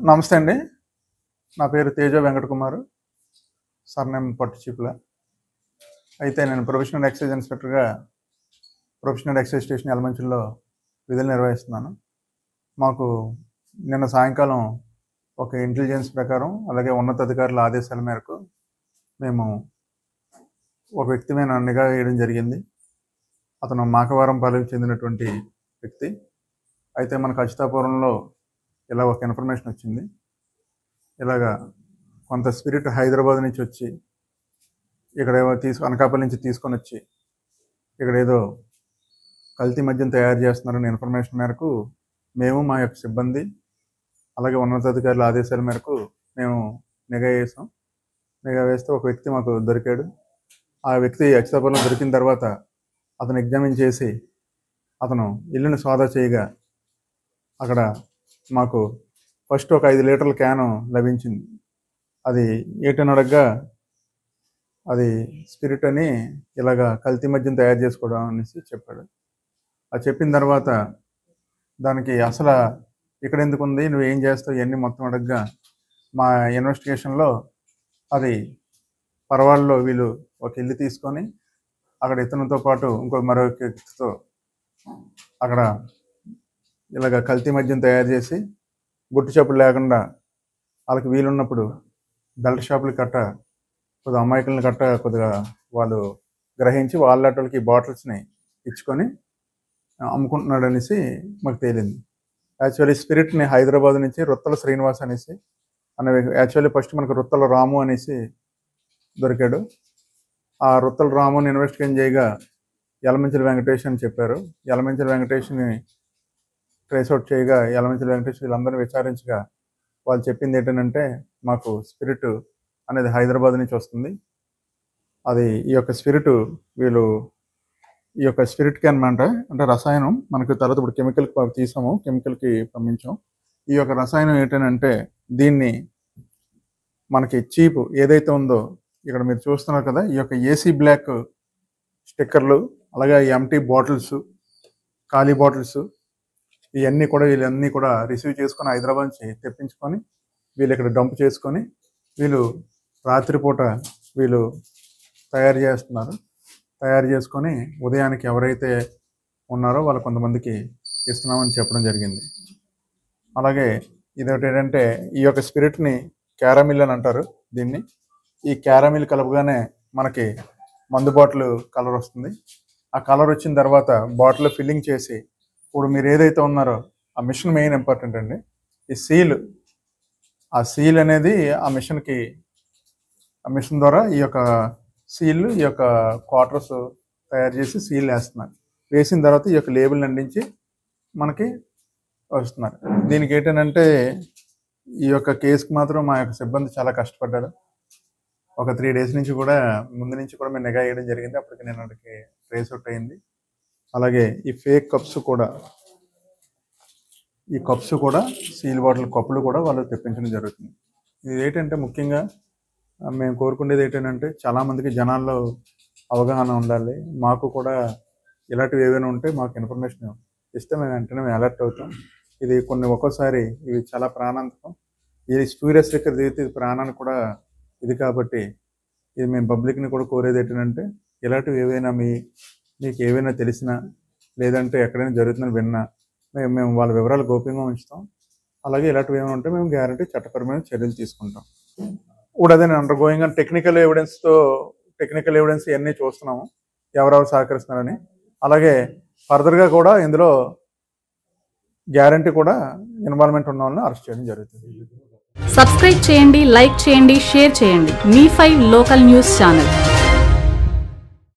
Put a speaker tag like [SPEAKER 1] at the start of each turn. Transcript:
[SPEAKER 1] నమస్తే అండి. నా పేరు తేజ వెంకట కుమారు. సర్నేమ్ పట్టుచీపుల. అయితే నేను ప్రొఫెషనల్ ఎక్సైజ్ ఇన్స్పెక్టర్గా ప్రొఫెషనల్ ఎక్సైజ్ స్టేషన్ యలమంచిలో విధులు నిర్వహిస్తున్నాను. మాకు నిన్న సాయంకాలం ఒక ఇంటెలిజెన్స్ ప్రకారం అలాగే ఉన్నతాధికారుల ఆదేశాల మేరకు మేము ఒక వ్యక్తి మీద నిఘా వేయడం జరిగింది. అతను మాకవరంపాలెంకి చెందినటువంటి వ్యక్తి. అయితే మనకు అచ్యుతాపురంలో ఇలా ఒక ఇన్ఫర్మేషన్ వచ్చింది. ఇలాగా కొంత స్పిరిట్ హైదరాబాద్ నుంచి వచ్చి ఇక్కడ ఏమో అనకాపల్లి నుంచి తీసుకొని వచ్చి ఇక్కడ ఏదో కల్తీ మద్యం తయారు చేస్తున్నారనే ఇన్ఫర్మేషన్ మేరకు మేము మా యొక్క సిబ్బంది అలాగే ఉన్నతాధికారుల ఆదేశాల మేరకు మేము నిఘా వేసాం. నిఘా వేస్తే ఒక వ్యక్తి మాకు దొరికాడు. ఆ వ్యక్తి అచ్యుతాపురంలో దొరికిన తర్వాత అతను ఎగ్జామిన్ చేసి అతను ఇల్లుని సోదా చేయగా అక్కడ మాకు ఫస్ట్ ఒక 5 లీటర్ల క్యాను లభించింది. అది ఏటని అడగగా అది స్పిరిట్ అని ఇలాగా కల్తీ మద్యం తయారు చేసుకోవడం అనేసి చెప్పాడు. అది చెప్పిన తర్వాత దానికి అసలు ఇక్కడ ఎందుకు ఉంది, నువ్వేం చేస్తావు, ఇవన్నీ మొత్తం అడగగా మా ఇన్వెస్టిగేషన్లో అది పరవాళ్ళలో వీళ్ళు ఒక ఇల్లు తీసుకొని అక్కడ ఇతనితో పాటు మరో వ్యక్తితో అక్కడ ఇలాగ కల్తీ మద్యం తయారు చేసి గుట్టు చప్పుడు లేకుండా వాళ్ళకి వీలున్నప్పుడు బెల్ట్ షాపులు కొద్దిగా అమాయకులను కొద్దిగా వాళ్ళు గ్రహించి వాళ్ళకి బాటిల్స్ని ఇచ్చుకొని అమ్ముకుంటున్నాడు అనేసి మాకు తేలింది. యాక్చువల్లీ స్పిరిట్ని హైదరాబాద్ నుంచి రుత్తల శ్రీనివాస్ అనేసి యాక్చువల్లీ ఫస్ట్ మనకు రుత్తల రాము అనేసి దొరికాడు. ఆ రుత్తల రాముని ఇన్వెస్టిగేషన్ చేయగా యలమంచిల వెంకటేష్ అని చెప్పారు. యలమంచిల వెంకటేష్ని ట్రేస్అవుట్ చేయగా యలమంచిల వెంకటేష్ వీళ్ళందరినీ విచారించగా వాళ్ళు చెప్పింది ఏంటంటే మాకు స్పిరిట్ అనేది హైదరాబాద్ నుంచి వస్తుంది. అది ఈ యొక్క స్పిరిట్కి అనమాట అంటే రసాయనం మనకు తర్వాత ఇప్పుడు కెమికల్కి పంపించాం. ఈ యొక్క రసాయనం ఏంటంటే దీన్ని మనకి చీప్ ఏదైతే ఉందో ఇక్కడ మీరు చూస్తున్నారు కదా, ఈ యొక్క ఏసీ బ్లాక్ స్టిక్కర్లు అలాగే ఎంటీ బాటిల్స్ ఖాళీ బాటిల్స్ వీళ్ళన్నీ కూడా రిసీవ్ చేసుకొని హైదరాబాద్ నుంచి తెప్పించుకొని వీళ్ళు ఇక్కడ డంప్ చేసుకొని వీళ్ళు రాత్రిపూట వీళ్ళు తయారు చేసుకొని ఉదయానికి ఎవరైతే ఉన్నారో వాళ్ళు కొంతమందికి ఇస్తున్నామని చెప్పడం జరిగింది. అలాగే ఇదొకటి ఏంటంటే ఈ యొక్క స్పిరిట్ని క్యారమిల్ అని అంటారు. దీన్ని ఈ క్యారమిల్ కలపగానే మనకి మందు బాటిల్ కలర్ వస్తుంది. ఆ కలర్ వచ్చిన తర్వాత బాటిల్ ఫిల్లింగ్ చేసి ఇప్పుడు మీరు ఏదైతే ఉన్నారో ఆ మిషన్ మెయిన్ ఇంపార్టెంట్ అండి. ఈ ఆ సీల్ అనేది ఆ మిషన్ ద్వారా ఈ యొక్క ఈ యొక్క క్వార్టర్స్ తయారు చేసి సీల్ వేస్తున్నారు. వేసిన తర్వాత ఈ యొక్క లేబుల్ని అందించి మనకి వస్తున్నారు. దీనికి ఏంటంటే ఈ యొక్క కేసుకి మాత్రం మా యొక్క సిబ్బంది చాలా కష్టపడ్డారు. ఒక 3 days నుంచి కూడా ముందు నుంచి కూడా మేము నిఘా వేయడం జరిగింది. అప్పటికి నేను అక్కడికి ట్రేస్ అవుట్ అయింది. అలాగే ఈ ఫేక్ కప్స్ కూడా సీల్ బాటిల్ కప్పులు కూడా వాళ్ళు తెప్పించడం జరుగుతుంది. ఇది ఏంటంటే ముఖ్యంగా మేము కోరుకునేది ఏంటంటే చాలామందికి జనాల్లో అవగాహన ఉండాలి. మాకు కూడా ఇలాంటివి ఏవైనా ఉంటే మాకు ఇన్ఫర్మేషన్ ఇస్తే మేము వెంటనే అలర్ట్ అవుతాం. ఇది ఒక్కోసారి ఇవి చాలా ప్రాణాంతకం. ఇది స్పూరియస్ దగ్గర దిగితే ఇది ప్రాణానికి కూడా ఇది కాబట్టి ఇది మేము పబ్లిక్ని కూడా కోరేది ఏంటంటే ఇలాంటివి ఏవైనా మీకు ఏవైనా తెలిసినా లేదంటే ఎక్కడైనా జరుగుతుందని విన్నా మేము వాళ్ళ వివరాలు గోప్యంగా ఉంచుతాం. అలాగే ఇలాంటివి ఏమైనా ఉంటే మేము గ్యారంటీ చట్టపరమైన చర్యలు తీసుకుంటాం. ఇప్పుడు అదే అండర్ గోయింగ్ అని టెక్నికల్ ఎవిడెన్స్ ఇవన్నీ చూస్తున్నాము ఎవరెవరు సహకరిస్తున్నారని. అలాగే ఫర్దర్గా కూడా ఇందులో గ్యారంటీ కూడా ఇన్వాల్వ్మెంట్ ఉన్న వాళ్ళని అరెస్ట్ చేయడం జరుగుతుంది.
[SPEAKER 2] సబ్స్క్రైబ్ చేయండి, లైక్ చేయండి, షేర్ చేయండి. మీ5 లోకల్ న్యూస్ ఛానల్.